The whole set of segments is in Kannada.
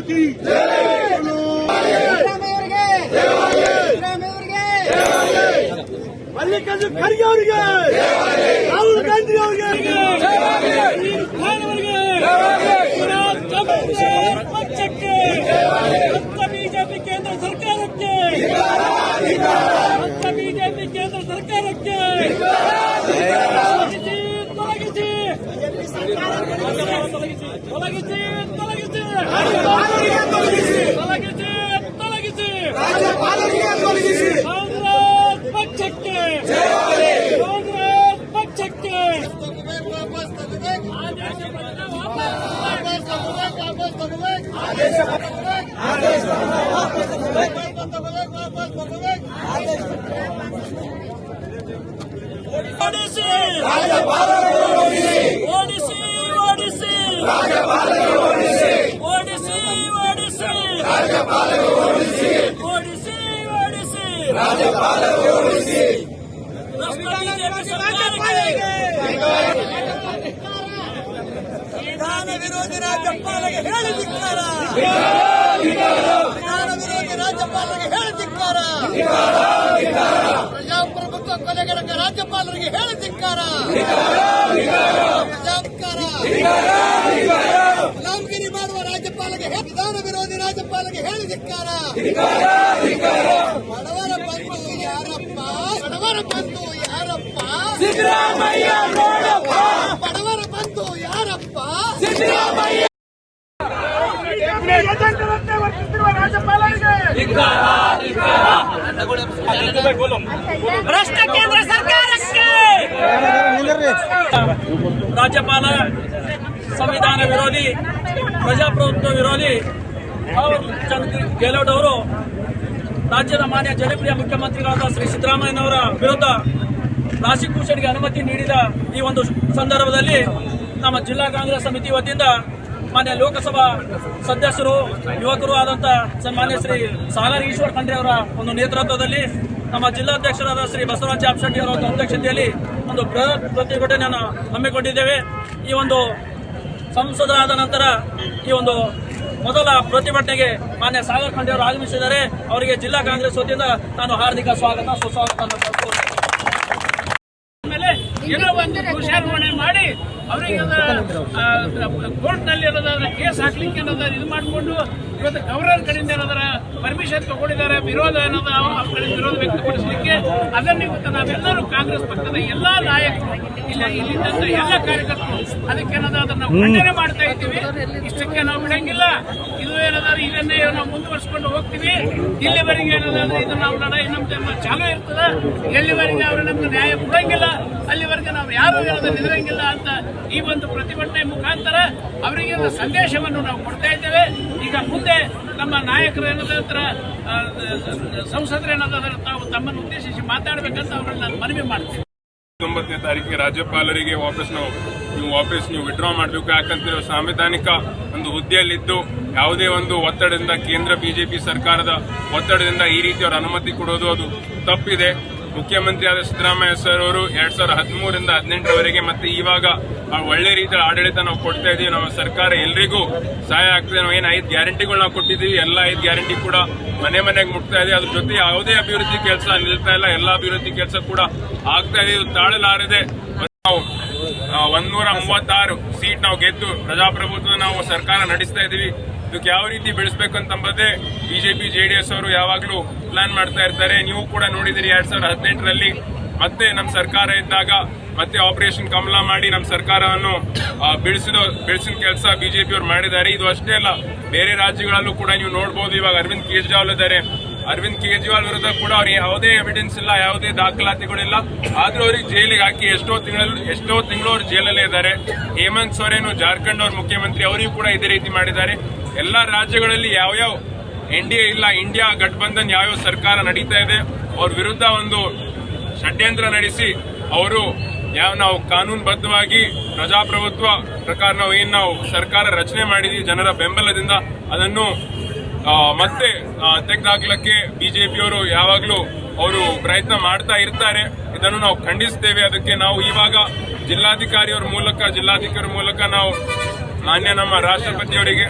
की ಮಲ್ಲಿಕಾರ್ಜುನ ಖರ್ಗೆ ಅವರಿಗೆ, ರಾಹುಲ್ ಗಾಂಧಿ ಅವರಿಗೆ, ಪಕ್ಷಕ್ಕೆ ಬಿಜೆಪಿ ಕೇಂದ್ರ ಸರ್ಕಾರಕ್ಕೆ, ಬಿಜೆಪಿ ಕೇಂದ್ರ ಸರ್ಕಾರಕ್ಕೆ ತೊಲಗಿಸಿ ತೊಲಗಿಸಿ ತೊಲಗಿಸಿ ತೊಲಗಿಸಿ ಕಾಂಗ್ರೆಸ್ ಪಕ್ಷಕ್ಕೆ, ಕಾಂಗ್ರೆಸ್ ಪಕ್ಷಕ್ಕೆ ಓಡಿಸಿ ಓಡಿಸಿ ಓಡಿಸಿ ಓಡಿಸಿ ಓಡಿಸಿ ಓಡಿಸಿ ಓಡಿಸಿ ವಿಧಾನ ವಿರೋಧಿ ರಾಜ್ಯಪಾಲರಿಗೆ ಹೇಳಿ ಧಿಕ್ಕಾರ, ವಿಧಾನ ವಿರೋಧಿ ರಾಜ್ಯಪಾಲರಿಗೆ ಹೇಳಿ ಧಿಕ್ಕಾರ, ಪ್ರಜಾಪ್ರಭುತ್ವ ಕೊಲೆಗಡಕ ರಾಜ್ಯಪಾಲರಿಗೆ ಹೇಳಿ ಧಿಕ್ಕಾರ, ಗುಲಾಮಗಿರಿ ಮಾಡುವ ರಾಜ್ಯಪಾಲರಿಗೆ, ವಿಧಾನ ವಿರೋಧಿ ರಾಜ್ಯಪಾಲರಿಗೆ ಹೇಳಿ ಧಿಕ್ಕಾರ. ಬಡವರ ಬಂಧು ಯಾರಪ್ಪ, ಬಡವರ ಬಂಧು ಯಾರಪ್ಪ, ಸಿದ್ದರಾಮಯ್ಯ ನೋಡಪ್ಪ, ಬಡವರ ಬಂಧು ಯಾರಪ್ಪ, ಸಿದ್ದರಾಮಯ್ಯ. ವರ್ತಿಸಿರುವ ರಾಜ್ಯಪಾಲರಿಗೆ ಭ್ರಷ್ಟ ಕೇಂದ್ರ ಸರ್ಕಾರಕ್ಕೆ, ರಾಜ್ಯಪಾಲ ಸಂವಿಧಾನ ವಿರೋಧಿ, ಪ್ರಜಾಪ್ರಭುತ್ವ ವಿರೋಧಿ ಚಂದ್ರ ಗೆಹ್ಲೋಟ್ ಅವರು ರಾಜ್ಯದ ಮಾನ್ಯ ಜನಪ್ರಿಯ ಮುಖ್ಯಮಂತ್ರಿಗಳಾದ ಶ್ರೀ ಸಿದ್ದರಾಮಯ್ಯನವರ ವಿರುದ್ಧ ಪ್ರಾಸಿಕ್ಯೂಷನ್ಗೆ ಅನುಮತಿ ನೀಡಿದ ಈ ಒಂದು ಸಂದರ್ಭದಲ್ಲಿ ನಮ್ಮ ಜಿಲ್ಲಾ ಕಾಂಗ್ರೆಸ್ ಸಮಿತಿ ವತಿಯಿಂದ ಮಾನ್ಯ ಲೋಕಸಭಾ ಸದಸ್ಯರು, ಯುವಕರು ಆದಂತ ಸನ್ಮಾನ್ಯ ಶ್ರೀ ಸಾಗರ್ ಈಶ್ವರ್ ಖಂಡ್ರೆ ಅವರ ಒಂದು ನೇತೃತ್ವದಲ್ಲಿ ನಮ್ಮ ಜಿಲ್ಲಾಧ್ಯಕ್ಷರಾದ ಶ್ರೀ ಬಸವರಾಜ ಚಾಪಶೆಟ್ಟಿ ಅವರ ಅಧ್ಯಕ್ಷತೆಯಲ್ಲಿ ಒಂದು ಬೃಹತ್ ಪ್ರತಿಭಟನೆಯನ್ನು ಹಮ್ಮಿಕೊಂಡಿದ್ದೇವೆ. ಈ ಒಂದು ಸಂಸದರಾದ ನಂತರ ಈ ಒಂದು ಮೊದಲ ಪ್ರತಿಭಟನೆಗೆ ಮಾನ್ಯ ಸಾಗರ್ ಖಂಡ್ರೆ ಅವರು ಆಗಮಿಸಿದ್ದಾರೆ. ಅವರಿಗೆ ಜಿಲ್ಲಾ ಕಾಂಗ್ರೆಸ್ ವತಿಯಿಂದ ನಾನು ಹಾರ್ದಿಕ ಸ್ವಾಗತ ಸುಸ್ವಾಗತ. ಆಮೇಲೆ ಏನೋ ಒಂದು ಘೋಷಣೆ ಮಾಡಿ ಅವರಿಗೆ ಕೋರ್ಟ್ ನಲ್ಲಿ ಏನಾದ್ರೆ ಕೇಸ್ ಹಾಕ್ಲಿಕ್ಕೆ ಏನಾದ್ರು ಇದು ಮಾಡಿಕೊಂಡು ಇವತ್ತು ಗವರ್ನರ್ ಕಡೆಯಿಂದ ಏನಾದ್ರ ಪರ್ಮಿಷನ್ ತಗೊಂಡಿದ್ದಾರೆ, ವಿರೋಧ ಅನ್ನೋದು ಅವ್ರ ಕಡೆ ವಿರೋಧ ವ್ಯಕ್ತಪಡಿಸಲಿಕ್ಕೆ. ಅದನ್ನ ಇವತ್ತು ನಾವೆಲ್ಲರೂ ಕಾಂಗ್ರೆಸ್ ಪಕ್ಷದ ಎಲ್ಲಾ ನಾಯಕರು ಇಲ್ಲಿದ್ದಂತ ಎಲ್ಲ ಕಾರ್ಯಕರ್ತರು ಅದಕ್ಕೇನಾದ್ರು ಅದನ್ನ ನಾವು ಖಂಡನೆ ಮಾಡ್ತಾ ಇದ್ದೀವಿ. ಇಷ್ಟಕ್ಕೆ ನಾವು ಬಿಡಂಗಿಲ್ಲ. ಇದು ಏನಾದ್ರು ಇದನ್ನೇ ನಾವು ಮುಂದುವರಿಸಿಕೊಂಡು ಹೋಗ್ತೀವಿ. ಇಲ್ಲಿವರೆಗೆ ಏನಾದ್ರೆ ಇದು ನಾವು ಲಡಾಯಿ ನಮ್ಮ ಚಾಲೂ ಇರ್ತದ. ಎಲ್ಲಿವರೆಗೆ ಅವರು ನಮ್ಗೆ ನ್ಯಾಯ ಕೊಡಂಗಿಲ್ಲ ಅಲ್ಲಿವರೆಗೆ ನಾವು ಯಾರು ಏನಾದ್ರು ನಿಲ್ಲಂಗಿಲ್ಲ ಅಂತ ಈ ಒಂದು ಪ್ರತಿಭಟನೆ ಮುಖಾಂತರ ಅವರಿಗೆ ಸಂದೇಶವನ್ನು ನಾವು ಕೊಡ್ತಾ ಇದ್ದೇವೆ. ಈಗ ಮುಂದೆ ನಮ್ಮ ನಾಯಕರು ಏನಾದ್ರ ಸಂಸದರು ಏನಾದ್ರು ತಾವು ತಮ್ಮನ್ನು ಉದ್ದೇಶಿಸಿ ಮಾತಾಡಬೇಕಂತ ಅವರನ್ನು ನಾನು ಮನವಿ ಮಾಡ್ತೇನೆ. 9ನೇ ತಾರೀಕಿಗೆ ರಾಜ್ಯಪಾಲರಿಗೆ ವಾಪಸ್ ನೀವು ವಿಡ್ರಾ ಮಾಡಬೇಕು. ಯಾಕಂದ್ರೆ ಸಾಂವಿಧಾನಿಕ ಒಂದು ಹುದ್ದೆಯಲ್ಲಿದ್ದು ಯಾವುದೇ ಒಂದು ಒತ್ತಡದಿಂದ, ಕೇಂದ್ರ ಬಿಜೆಪಿ ಸರ್ಕಾರದ ಒತ್ತಡದಿಂದ ಈ ರೀತಿ ಅವರ ಅನುಮತಿ ಕೊಡೋದು ಅದು ತಪ್ಪಿದೆ. ಮುಖ್ಯಮಂತ್ರಿಯಾದ ಸಿದ್ದರಾಮಯ್ಯ ಸರ್ ಅವರು 2013ರಿಂದ 2018ರವರೆಗೆ ಮತ್ತೆ ಇವಾಗ ಒಳ್ಳೆ ರೀತಿಯ ಆಡಳಿತ ನಾವು ಕೊಡ್ತಾ ಇದೀವಿ. ನಮ್ಮ ಸರ್ಕಾರ ಎಲ್ರಿಗೂ ಸಹಾಯ ಆಗ್ತದೆ. ನಾವು ಏನು 5 ಗ್ಯಾರಂಟಿಗಳು ನಾವು ಕೊಟ್ಟಿದ್ದೀವಿ, ಎಲ್ಲ 5 ಗ್ಯಾರಂಟಿ ಕೂಡ ಮನೆ ಮನೆಗೆ ಮುಟ್ತಾ ಇದೆ. ಅದ್ರ ಜೊತೆ ಯಾವುದೇ ಅಭಿವೃದ್ಧಿ ಕೆಲಸ ನಿಲ್ತಾ ಇಲ್ಲ, ಎಲ್ಲ ಅಭಿವೃದ್ಧಿ ಕೆಲಸ ಕೂಡ ಆಗ್ತಾ ಇದೆ. ಇದು ತಾಳಲಾರದೆ ನಾವು 136 ಸೀಟ್ ನಾವು ಗೆದ್ದು ಪ್ರಜಾಪ್ರಭುತ್ವ ನಾವು ಸರ್ಕಾರ ನಡೆಸ್ತಾ ಇದೀವಿ. ಇದಕ್ಕೆ ಯಾವ ರೀತಿ ಬೆಳೆಸಬೇಕಂತಂಬುದೇ ಬಿಜೆಪಿ ಜೆಡಿಎಸ್ ಅವರು ಯಾವಾಗಲೂ ಪ್ಲಾನ್ ಮಾಡ್ತಾ ಇರ್ತಾರೆ. ನೀವು ಕೂಡ ನೋಡಿದಿರಿ 2018ರಲ್ಲಿ ಮತ್ತೆ ನಮ್ಮ ಸರ್ಕಾರ ಇದ್ದಾಗ ಮತ್ತೆ ಆಪರೇಷನ್ ಕಮಲ ಮಾಡಿ ನಮ್ಮ ಸರ್ಕಾರವನ್ನು ಬೆಳೆಸಿದ ಕೆಲಸ ಬಿಜೆಪಿ ಅವರು ಮಾಡಿದ್ದಾರೆ. ಇದು ಅಷ್ಟೇ ಅಲ್ಲ, ಬೇರೆ ರಾಜ್ಯಗಳಲ್ಲೂ ಕೂಡ ನೀವು ನೋಡಬಹುದು. ಇವಾಗ ಅರವಿಂದ್ ಕೇಜ್ರಿವಾಲ್ ಇದ್ದಾರೆ. ಅರವಿಂದ್ ಕೇಜ್ರಿವಾಲ್ ವಿರುದ್ಧ ಕೂಡ ಅವ್ರಿಗೆ ಯಾವುದೇ ಎವಿಡೆನ್ಸ್ ಇಲ್ಲ, ಯಾವುದೇ ದಾಖಲಾತಿಗಳಿಲ್ಲ. ಆದ್ರೂ ಅವ್ರಿಗೆ ಜೈಲಿಗೆ ಹಾಕಿ ಎಷ್ಟೋ ತಿಂಗಳು ಅವ್ರು ಜೈಲಲ್ಲೇ ಇದ್ದಾರೆ. ಹೇಮಂತ್ ಸೊರೇನ್ ಜಾರ್ಖಂಡ್ ಅವ್ರ ಮುಖ್ಯಮಂತ್ರಿ, ಅವರಿಗೂ ಕೂಡ ಇದೇ ರೀತಿ ಮಾಡಿದ್ದಾರೆ. ಎಲ್ಲಾ ರಾಜ್ಯಗಳಲ್ಲಿ ಯಾವ್ಯಾವ ಎನ್ಡಿಎ ಇಲ್ಲ, ಇಂಡಿಯಾ ಗಠಬಂಧನ್ ಯಾವ್ಯಾವ ಸರ್ಕಾರ ನಡೀತಾ ಇದೆ, ಅವ್ರ ವಿರುದ್ಧ ಒಂದು ಷಡ್ಯಂತ್ರ ನಡೆಸಿ ಅವರು ನಾವು ಕಾನೂನುಬದ್ಧವಾಗಿ ಪ್ರಜಾಪ್ರಭುತ್ವ ಪ್ರಕಾರ ನಾವು ಸರ್ಕಾರ ರಚನೆ ಮಾಡಿದ್ವಿ ಜನರ ಬೆಂಬಲದಿಂದ, ಅದನ್ನು ಮತ್ತೆ ತೆಗೆದುಹಾಕಲಿಕ್ಕೆ ಬಿಜೆಪಿಯವರು ಯಾವಾಗಲೂ ಅವರು ಪ್ರಯತ್ನ ಮಾಡ್ತಾ ಇರ್ತಾರೆ. ಇದನ್ನು ನಾವು ಖಂಡಿಸ್ತೇವೆ. ಅದಕ್ಕೆ ನಾವು ಇವಾಗ ಜಿಲ್ಲಾಧಿಕಾರಿಯವರ ಮೂಲಕ ನಾವು ಮಾನ್ಯ ನಮ್ಮ ರಾಷ್ಟ್ರಪತಿಯವರಿಗೆ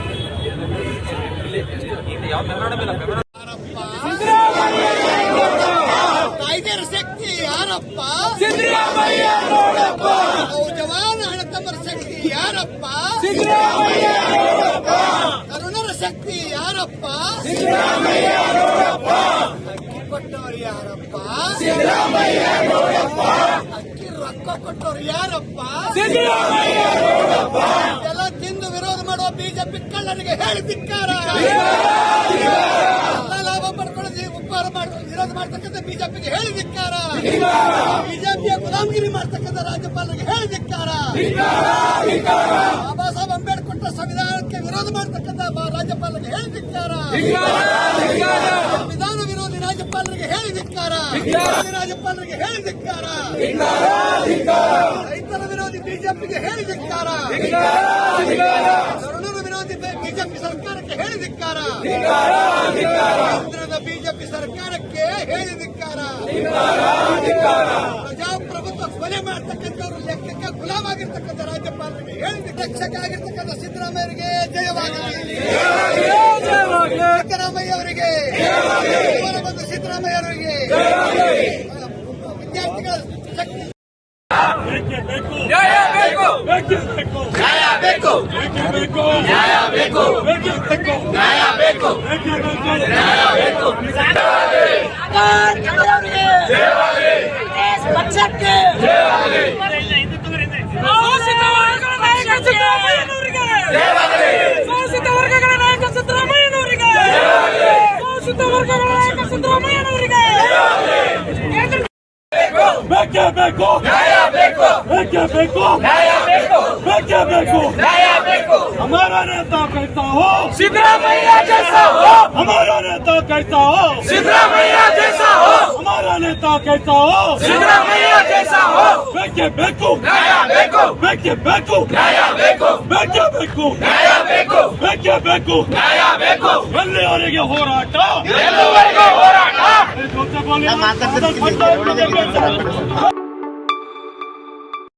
ಕಾಯ್ದೆರ ಶಕ್ತಿ ಯಾರಪ್ಪ? ಜವಾನ ಹಣತಮ್ಮರ ಶಕ್ತಿ ಯಾರಪ್ಪ? ತರುಣರ ಶಕ್ತಿ ಯಾರಪ್ಪ? ಅಕ್ಕಿ ಕೊಟ್ಟವರು ಯಾರಪ್ಪ? ಅಕ್ಕಿ ರೊಕ್ಕ ಕೊಟ್ಟವರು ಯಾರಪ್ಪ? ಎಲ್ಲ ತಿಂದು ವಿರೋಧ ಮಾಡುವ ಬಿಜೆಪಿ ಕಳ್ಳರಿಗೆ ಹೇಳಿ ಧಿಕ್ಕಾರ. ಲಾಭ ಪಡ್ಕೊಳ್ಳೋದು ಉಪಕಾರ ವಿರೋಧ ಮಾಡ್ತಕ್ಕಂಥ ಬಿಜೆಪಿಗೆ ಹೇಳಿ ಧಿಕ್ಕಾರ. ಬಿಜೆಪಿಯ ಗುಲಾಮಗಿರಿ ಮಾಡ್ತಕ್ಕಂಥ ರಾಜ್ಯಪಾಲರಿಗೆ ಹೇಳಿ ಧಿಕ್ಕಾರ. ಬಾಬಾ ಸಾಹೇಬ್ ಅಂಬೇಡ್ಕರ್ ಕೊಟ್ಟ ಸಂವಿಧಾನಕ್ಕೆ ವಿರೋಧ ಮಾಡ್ತಕ್ಕಂಥ ರಾಜ್ಯಪಾಲರಿಗೆ ಹೇಳಿ ಧಿಕ್ಕಾರ. ಸಂವಿಧಾನ ವಿರೋಧಿ ರಾಜ್ಯಪಾಲರಿಗೆ ಹೇಳಿ ಧಿಕ್ಕಾರ. ರಾಜ್ಯಪಾಲರಿಗೆ ಹೇಳಿ ಧಿಕ್ಕಾರ. ರೈತರ ವಿರೋಧಿ ಬಿಜೆಪಿಗೆ ಹೇಳಿ ಧಿಕ್ಕಾರ. ತರುಣರ ವಿರೋಧಿ ಬಿಜೆಪಿ ಸರ್ಕಾರಕ್ಕೆ ಹೇಳಿ ಧಿಕ್ಕಾರ. ಕೇಂದ್ರದ ಬಿಜೆಪಿ ಸರ್ಕಾರಕ್ಕೆ ಹೇಳಿ ಧಿಕ್ಕಾರ. ಪ್ರಜಾಪ್ರಭುತ್ವ ಕೊಲೆ ಮಾಡ್ತಕ್ಕಂಥವ್ರು ಲೆಕ್ಕಕ್ಕೆ ಗುಲಾಮಾಗಿರ್ತಕ್ಕಂಥ ರಾಜ್ಯಪಾಲರಿಗೆ ಹೇಳಿ ರಕ್ಷಕ ಆಗಿರ್ತಕ್ಕಂಥ ಸಿದ್ದರಾಮಯ್ಯರಿಗೆ ಜಯವಾಗಲಿ. ಸಿದ್ದರಾಮಯ್ಯ ಅವರಿಗೆ ಬಂದು ಸಿದ್ದರಾಮಯ್ಯ ಅವರಿಗೆ ವಿದ್ಯಾರ್ಥಿಗಳ ಶಕ್ತಿ ನ್ಯಾಯ ಬೇಕು ನ್ಯಾಯ ಬೇಕು ನ್ಯಾಯ ಬೇಕು ನ್ಯಾಯ ಬೇಕು ನ್ಯಾಯ ಬೇಕು ಪಕ್ಷಕ್ಕೆ ಶೋಷಿತ ವರ್ಗಗಳ ನಾಯಕ ಸಿದ್ದರಾಮಯ್ಯನವರಿಗೆ ಶೋಷಿತ ವರ್ಗಗಳ ನಾಯಕ ಸಿದ್ದರಾಮಯ್ಯನವರಿಗೆ ಶೋಷಿತ ವರ್ಗಗಳ ನಾಯಕ ಸಿದ್ದರಾಮಯ್ಯನವರಿಗೆ ಬೇಕೇ ಬೇಕು ನ್ಯಾಯ ಬೇಕು ಬೇಕೇ ಬೇಕು ನ್ಯಾಯ ಬೇಕು ಬೇಕೇ ಬೇಕು ನ್ಯಾಯ ಬೇಕು हमारा नेता कहता हो सिद्धरामैया जैसा हो हमारा नेता कहता हो सिद्धरामैया जैसा हो हमारा नेता कहता हो सिद्धरामैया जैसा हो ಬೇಕೇ ಬೇಕು ನ್ಯಾಯ ಬೇಕು ಬೇಕೇ ಬೇಕು ನ್ಯಾಯ ಬೇಕು ಬೇಕೇ ಬೇಕು ನ್ಯಾಯ ಬೇಕು ಬೇಕೇ ಬೇಕು ನ್ಯಾಯ ಬೇಕು ಎಲ್ಲಿವರೆಗೆ ಹೋರಾಟ ಎಲ್ಲಿವರೆಗೆ ಹೋರಾಟ